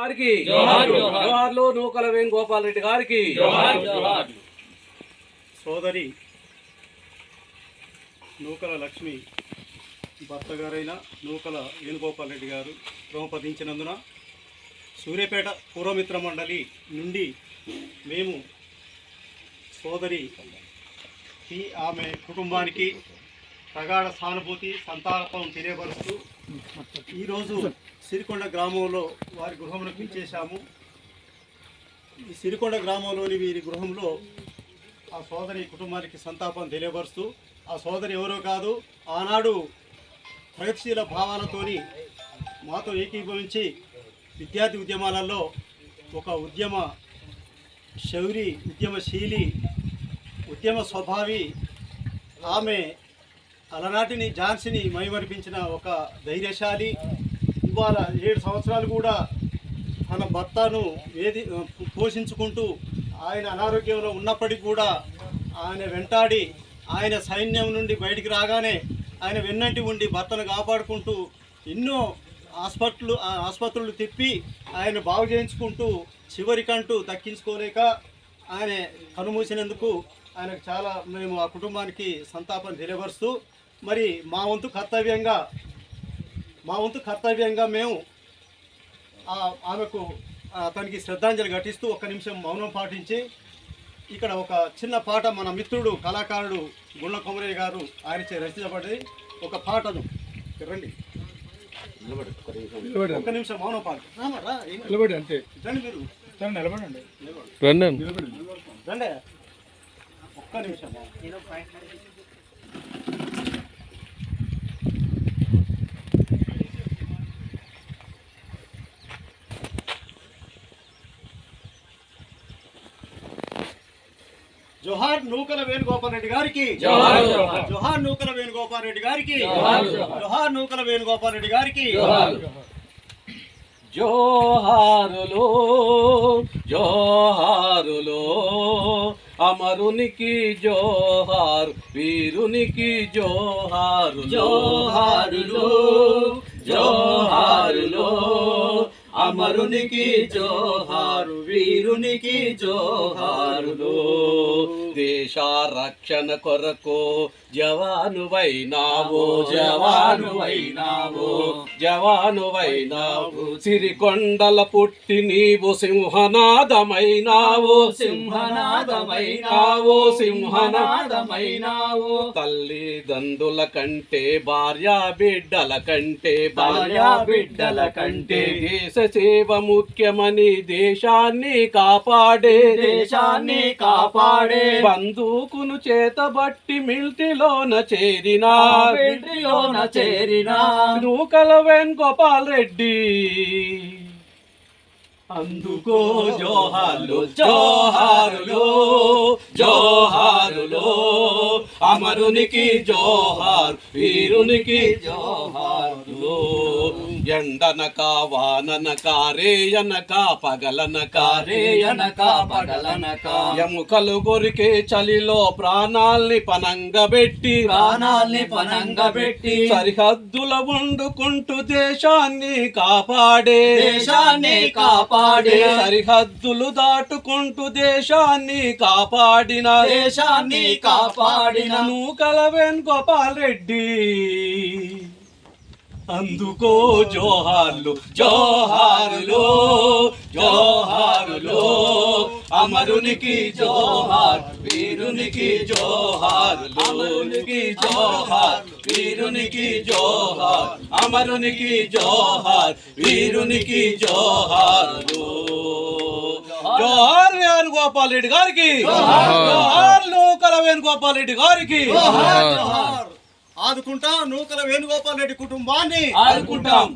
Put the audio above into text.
గారికి జోహార్లు, నూకల వేణుగోపాల్ రెడ్డి గారికి సోదరి నూకల లక్ష్మి భర్త గారైన నూకల వేణుగోపాల్ రెడ్డి గారు క్రమపదించినందున సూర్యాపేట పూర్వమిత్ర మండలి నుండి మేము సోదరి ఆమె కుటుంబానికి ప్రగాఢ సానుభూతి సంతాపం తెలియపరుస్తూ ఈరోజు సిరికొండ గ్రామంలో వారి గృహంలో పిలిచేశాము. ఈ సిరికొండ గ్రామంలోని వీరి గృహంలో ఆ సోదరి కుటుంబానికి సంతాపం తెలియపరుస్తూ, ఆ సోదరి ఎవరో కాదు, ఆనాడు ప్రగతిశీల భావాలతోని మాతో ఏకీభవించి విద్యార్థి ఉద్యమాలలో ఒక ఉద్యమ శౌరి, ఉద్యమశీలి, ఉద్యమ స్వభావి ఆమె అలనాటిని ఝాన్సీని మైమరిపించిన ఒక ధైర్యశాలి. ఇవాళ 7 సంవత్సరాలు కూడా తన భర్తను పోషించుకుంటూ ఆయన అనారోగ్యంలో ఉన్నప్పటికీ కూడా ఆయన వెంటాడి ఆయన సైన్యం నుండి బయటికి రాగానే ఆయన వెన్నంటి ఉండి భర్తను కాపాడుకుంటూ ఎన్నో ఆసుపత్రులు తిప్పి ఆయన బాగు చేయించుకుంటూ చివరికంటూ దక్కించుకోలేక ఆయన కనుమూసినందుకు ఆయనకు చాలా మేము ఆ కుటుంబానికి సంతాపం తెలియపరుస్తూ, మరి మా వంతు కర్తవ్యంగా మేము ఆమెకు అతనికి శ్రద్ధాంజలి ఘటిస్తూ 1 నిమిషం మౌనం పాటించి ఇక్కడ ఒక చిన్న పాట మన మిత్రుడు కళాకారుడు గుళ్ళ కొమరయ్య గారు ఆయనచే రచించబడి ఒక పాటను రండి 1 నిమిషం మౌనం పాట అంటే రండి, మీరు నిలబడండి, రండి 1 నిమిషం. జోహార్ నూకల వేణుగోపాల్ రెడ్డి గారికి జోహార్ నూకల వేణుగోపాల్ రెడ్డి గారికి జోహార్ నూకల వేణుగోపాల్ రెడ్డి గారికి జోహారులో జోహారులో అమరునికి జోహార్, వీరునికి జోహారు. జోహారులో జోహారులో అమరునికి జోహారు, వీరునికి జోహారులో. దేశ రక్షణ కొరకు జవానువైనావో జవానువైనావు, సిరికొండల పుట్టి నీవు సింహనాదమైనావు సింహనాదమైనావు. తల్లిదండ్రుల కంటే భార్యా బిడ్డల కంటే దేశ సేవ ముఖ్యమని దేశాన్ని కాపాడే బందూకును చేతబట్టి మిల్టీలోన చేరినా నూకల వేణుగోపాల్ రెడ్డి. అందుకో జోహార్లు జోహారులో జోహారులో అమరునికి జోహార్, వీరునికి జోహారులో. ఎండనక వాననక రేయనక పగలనక ఎముకలు కొరికే చలిలో ప్రాణాల్ని పనంగబెట్టి సరిహద్దుల వండుకుంటూ దేశాన్ని కాపాడే సరిహద్దులు దాటుకుంటూ దేశాన్ని కాపాడిన నూకల వేణుగోపాల్ రెడ్డి. అందుకో జోహార్లు జోహారులో జోహారులో అమరునికి జోహార్, వీరునికి జోహార్, అమరునికి జోహార్, వీరునికి జోహార్, అమరునికి జోహార్, వీరునికి జోహార్లు. జోహార్ వేణుగోపాల్ రెడ్డి గారికి జోహార్, నూకల వేణుగోపాల్ రెడ్డి గారికి ఆదుకుంటాం నూకల వేణుగోపాల్ రెడ్డి కుటుంబాన్ని ఆదుకుంటాం.